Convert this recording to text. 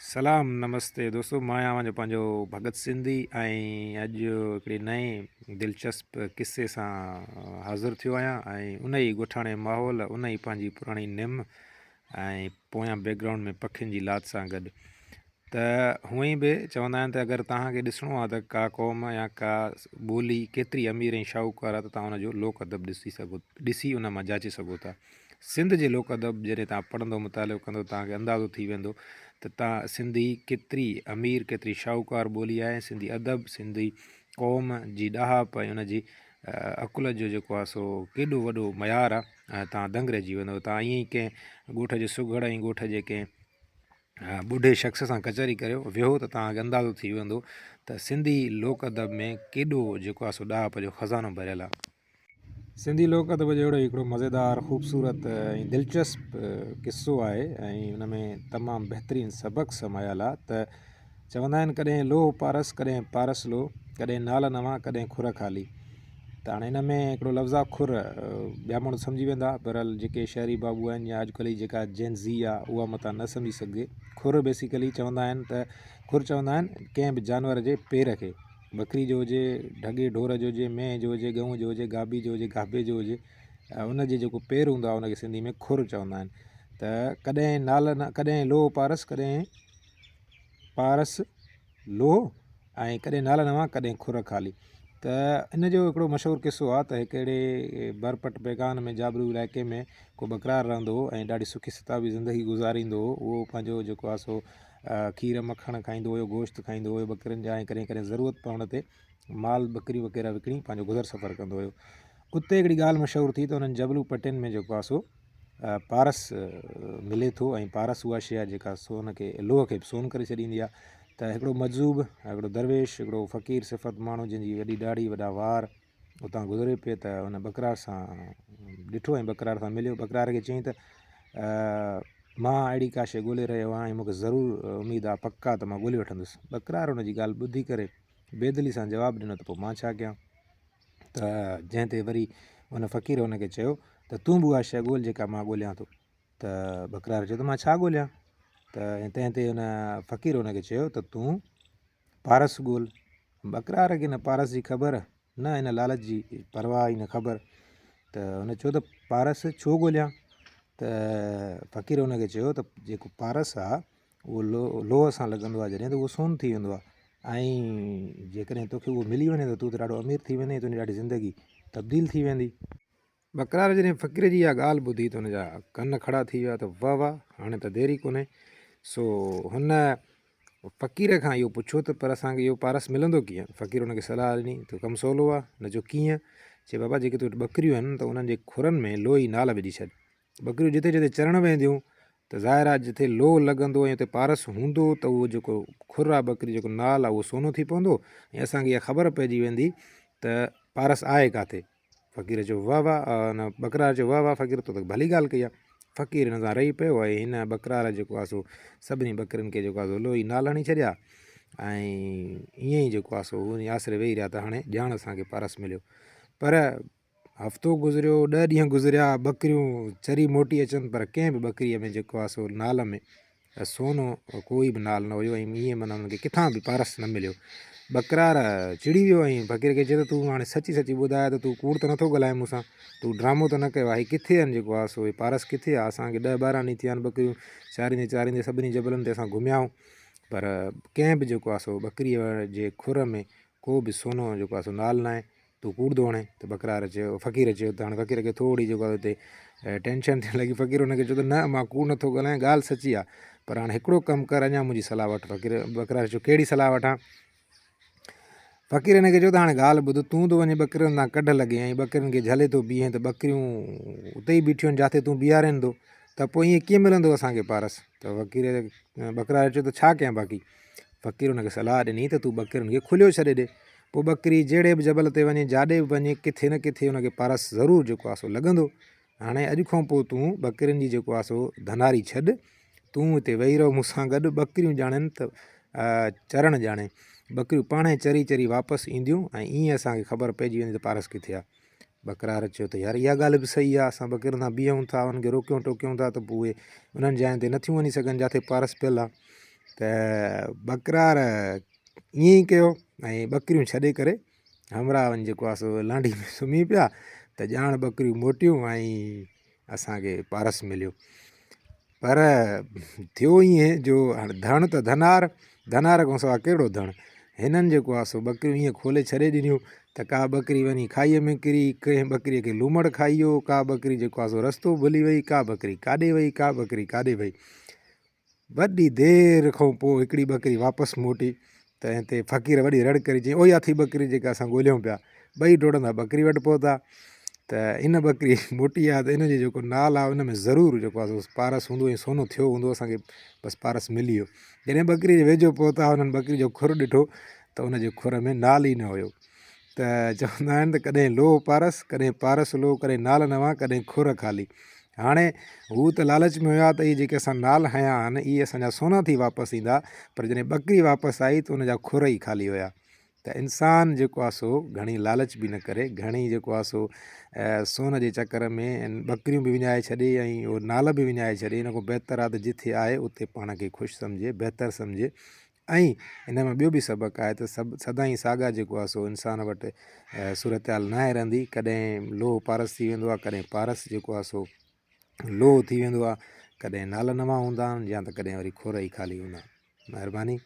सलाम नमस्ते दोस्तों, मां आहियां जो पंहिंजो भगत सिंधी ऐं अॼु हिकिड़ी नए दिलचस्प किसे सां हाज़िर थियो आहियां ऐं उन ई ॻोठाणे माहौल, उन ई पंहिंजी पुराणी निम ऐं पोयां बैकग्राउंड में पखियुनि जी लात सां गॾु। त हूअं ई बि चवंदा आहिनि त अगरि तव्हांखे ॾिसणो आहे त का क़ौम या का ॿोली केतिरी अमीर ऐं शाहूकार आहे त तव्हां उनजो लोक अदब ॾिसी उन मां जाचे सघो था। सिंध जे लोक अदब जॾहिं तव्हां पढ़ंदो मुतालियो कंदो तव्हांखे अंदाज़ो थी वेंदो त तव्हां सिंधी केतिरी अमीर केतिरी शाहूकार ॿोली आहे। सिंधी अदब, सिंधी क़ौम जी ॾाहप ऐं उनजी अकुल जो जेको आहे सो केॾो वॾो मयार आहे, तव्हां दंग रहिजी वेंदव। तव्हां ईअं ई कंहिं ॻोठ जे सुघड़ ऐं ॻोठ जे कंहिं ॿुढे शख़्स सां कचहरी करियो वेहो त तव्हांखे अंदाज़ो थी वेंदो त सिंधी लोक अदब में केॾो जेको आहे सो ॾाहप जो ख़ज़ानो भरियलु आहे। सिंधी लोक अदब जो अहिड़ो हिकिड़ो मज़ेदार ख़ूबसूरत ऐं दिलचस्प किसो आहे ऐं उन में तमामु बहितरीनु सबक़ु समायल आहे। त चवंदा आहिनि कॾहिं लोह पारस कॾहिं पारस लोह, कॾहिं नाल नवां कॾहिं खुर ख़ाली। त हाणे हिन में हिकिड़ो लफ़्ज़ु आहे खुर, ॿिया माण्हू सम्झी वेंदा, बहरहाल जेके शहरी बाबू आहिनि या अॼुकल्ह जी जेका जेनज़ी आहे उहा मतां न सम्झी सघे। खुर बेसिकली चवंदा आहिनि त खुर चवंदा आहिनि कंहिं बि जानवर जे पेर खे, बकरी जो हुजे, ढगे ढोर जो हुजे, मेंह जो हुजे, गऊं जो हुजे, गाबी जो हुजे, गाभे जो हुजे, उनजे जेको पेर हूंदो आहे उनखे सिंधी में खुर चवंदा आहिनि। त कॾहिं नाल न कॾहिं लोह पारस कॾहिं पारस लोह ऐं कॾहिं नाल नवां कॾहिं खुर ख़ाली। त इन जो हिकिड़ो मशहूरु किसो आहे त हिकु अहिड़े बरपट पैगान में जाबरू इलाइक़े में को बकरार रहंदो हो ऐं ॾाढी सुखी सताबी ज़िंदगी गुज़ारींदो हो। उहो पंहिंजो जेको आहे सो खीर मखण खाईंदो हुयो, गोश्त खाईंदो हुयो बकरियुनि जा, ऐं कॾहिं कॾहिं ज़रूरत पवण ते माल बकरी वग़ैरह विकिणी पंहिंजो गुज़र सफ़र कंदो हुयो। उते हिकिड़ी ॻाल्हि मशहूरु थी त उन्हनि जबलू पटियुनि में जेको आहे सो पारस मिले थो ऐं पारस उहा शइ आहे जेका सोन खे, लोह खे बि सोन करे छॾींदी आहे। त हिकिड़ो मजज़ूब, हिकिड़ो दरवेश, हिकिड़ो फ़क़ीर सिफ़त माण्हू जंहिंजी वॾी ॾाढ़ी, वॾा वार, उतां गुज़रे पिए त हुन बकरार सां ॾिठो ऐं बकरार सां मिलियो। बकरार खे चयईं त मां अहिड़ी का शइ ॻोल्हे रहियो आहियां ऐं मूंखे ज़रूरु उमेदु आहे, पका त मां ॻोल्हे वठंदुसि। बकरार हुनजी ॻाल्हि ॿुधी करे बेदिली सां जवाबु ॾिनो त पोइ मां छा कयां। त जंहिं ते वरी उन फ़क़ीर हुनखे चयो त तूं बि उहा शइ ॻोल्हि जेका मां ॻोल्हियां थो। त बकरार चयो त मां छा ॻोल्हियां। त तंहिं ते हुन फ़क़ीर हुनखे चयो त तूं पारस ॻोल्हि। बकरार खे न पारस जी ख़बर, न हिन लालच जी परवाह ई न ख़बर। त हुन चयो त पारस छो ॻोल्हियां। त फ़क़ीर हुनखे चयो त जेको पारस आहे उहो लोह सां लॻंदो आहे जॾहिं त उहो सोन थी वेंदो आहे, ऐं जेकॾहिं तोखे उहो मिली वञे त तूं त ॾाढो अमीर थी वेंदे, तुंहिंजी ॾाढी ज़िंदगी तब्दील थी वेंदी। बकरार जॾहिं फ़क़ीर जी इहा ॻाल्हि ॿुधी त हुनजा कन खड़ा थी विया त वाह वाह, हाणे त देरी कोन्हे। सो हुन फ़क़ीर खां इहो पुछो त पर असांखे इहो पारस मिलंदो कीअं। फ़क़ीर हुनखे सलाह ॾिनी त कमु सवलो आहे। हुन चयो कीअं। चए बाबा जेके तूं वटि बकरियूं आहिनि त उन्हनि जे खुरनि में लोही नाल विझी छॾ। बकरियूं जिते जिते चढ़णु वेंदियूं त ज़ाहिर आहे जिते लोह लॻंदो ऐं उते पारस हूंदो त उहो जेको खुर आहे बकरी जेको नाल आहे उहो सोनो थी पवंदो ऐं असांखे इहा ख़बर पइजी वेंदी त पारस आहे किथे। फ़क़ीर चयो वाह वाह, न बकरार चयो वाह वाह फ़क़ीर, तो त भली ॻाल्हि कई आहे। फ़क़ीर हिन सां रही पियो ऐं हिन बकरार जेको आहे सो सभिनी बकरियुनि खे जेको आहे सो लोही नाल हणी छॾिया ऐं ईअं ई जेको आहे सो उन आसिरे वेही रहिया त हाणे ॼाण असांखे पारस मिलियो। पर हफ़्तो गुज़रियो, 10 ॾींहं गुज़रिया, बकरियूं चरी मोटी अचनि पर कंहिं बि बकरीअ में जेको आहे सो नाल में सोनो कोई बि नाल न हुयो ऐं ईअं माना हुनखे किथां बि पारस न मिलियो। बकरार चिड़ी वियो ऐं फ़क़ीर खे चए त तूं हाणे सची सची ॿुधाए त तूं कूड़ त नथो ॻाल्हाए मूंसां, तूं ड्रामो त न कयो आहे। किथे आहिनि जेको आहे सो पारस किथे आहे। असांखे 10-12 ॾींहं थिया आहिनि बकरियूं चारींदे चारींदे सभिनी जबलनि ते असां घुमिया आहियूं, पर कंहिं बि जेको आहे सो बकरीअ जे खुर में को बि सोनो जेको आहे सो नाल न आहे। तूं कूड़ थो हणे। त बकरार चयो, फ़क़ीर चयो त हाणे फ़क़ीर खे थोरी जेको आहे हिते टेंशन थियणु लॻी। फ़क़ीर हुनखे चयो त न मां कूड़ नथो ॻाल्हायां, ॻाल्हि सची आहे, पर हाणे हिकिड़ो कमु कर, अञा मुंहिंजी सलाह वठि। बकरार चयो कहिड़ी सलाह वठां। फ़क़ीर हिनखे चयो त हाणे ॻाल्हि ॿुध, तूं त वञी बकरियुनि सां कढ लॻे ऐं बकरियुनि खे झले थो बीहें त बकरियूं उते ई बीठियूं आहिनि जिते तूं बीहारेनि थो, त पोइ ईअं कीअं मिलंदो असांखे पारस। त बकरार चयो त छा कयां बाक़ी। फ़क़ीर हुनखे सलाह ॾिनी त तूं बकरियुनि खे खुलियो छॾे ॾे, पोइ बकरी जहिड़े बि जबल ते वञे, जाॾे बि वञे, किथे न किथे हुनखे पारस ज़रूरु जेको आहे सो लॻंदो। हाणे अॼु खां पोइ तूं बकरियुनि जी जेको आहे सो धनारी छॾ, तूं हिते वेही रहो मूंसां गॾु। बकरियूं ॼाणनि त चरणु ॼाणे, बकरियूं पाण ई चरी चरी वापसि ईंदियूं ऐं ईअं असांखे ख़बर पइजी वेंदी त पारस किथे आहे। बकरार चयो त यार इहा ॻाल्हि बि सही आहे, असां बकरियुनि सां बीहूं था, उन्हनि खे रोकियूं टोकियूं था त पोइ उहे उन्हनि जाइनि ते नथियूं वञी सघनि जिते पारस पियल आहे। बकरार ईअं ई कयो ऐं ॿकरियूं छॾे करे हमरा वञी जेको आहे सो लांडी में सुम्ही पिया त ॼाण ॿकरियूं मोटियूं ऐं असांखे पारस मिलियो। पर थियो ईअं जो हाणे धण त धनार खां सवाइ कहिड़ो धण। हिननि जेको आहे सो ॿकरियूं ईअं खोले छॾे ॾिनियूं त का ॿकरी वञी खाईअ में किरी, कंहिं ॿकरीअ खे लूमड़ खाई वियो, का ॿकरी जेको आहे सो रस्तो भुली वई, का ॿकरी काॾे वई, का ॿकरी काॾे वई। वॾी देरि खां पोइ हिकिड़ी ॿकरी वापसि मोटी त हिते फ़क़ीर वॾी रड़ करे चई ओया थी ॿकरी जेका असां ॻोल्हियूं पिया। ॿई डोड़ंदा ॿकरी वटि पहुता त इन ॿकरी मोटी आहे त इन जो जेको नाल आहे उन में ज़रूरु जेको आहे सो पारस हूंदो ऐं सोनो थियो हूंदो, असांखे बसि पारस मिली वियो। जॾहिं ॿकरी जे वेझो पहुता हुननि ॿकरी जो खुर ॾिठो त उनजे खुर में नाल ई न हुयो। त चवंदा आहिनि त कॾहिं लोह पारस, कॾहिं पारस लोह, कॾहिं नाल नवां, कॾहिं खुर ख़ाली। हाणे हू त लालच में हुया त इहे जेके असां नाल हया आहिनि इहे असांजा सोना थी वापसि ईंदा, पर जॾहिं ॿकरी वापसि आई त उनजा खुर ई ख़ाली हुया। त इंसानु जेको आहे सो घणी लालच बि न करे, घणी जेको आहे सो सोन जे चकर में ॿकरियूं बि विञाए छॾे ऐं उहो नाल बि विञाए छॾे। इन खां बहितर आहे त जिथे आहे उते पाण खे ख़ुशि सम्झे, बहितर सम्झे। ऐं इन में ॿियो बि सबक़ु आहे त सदाईं साॻा जेको आहे सो इंसान वटि सूरत हाल न आहे रहंदी। कॾहिं लोह पारस थी वेंदो आहे, कॾहिं पारस जेको आहे सो लोह थी वेंदो आहे, कॾहिं नाल नवां हूंदा आहिनि या त कॾहिं वरी खुर ई ख़ाली हूंदा आहिनि। महिरबानी।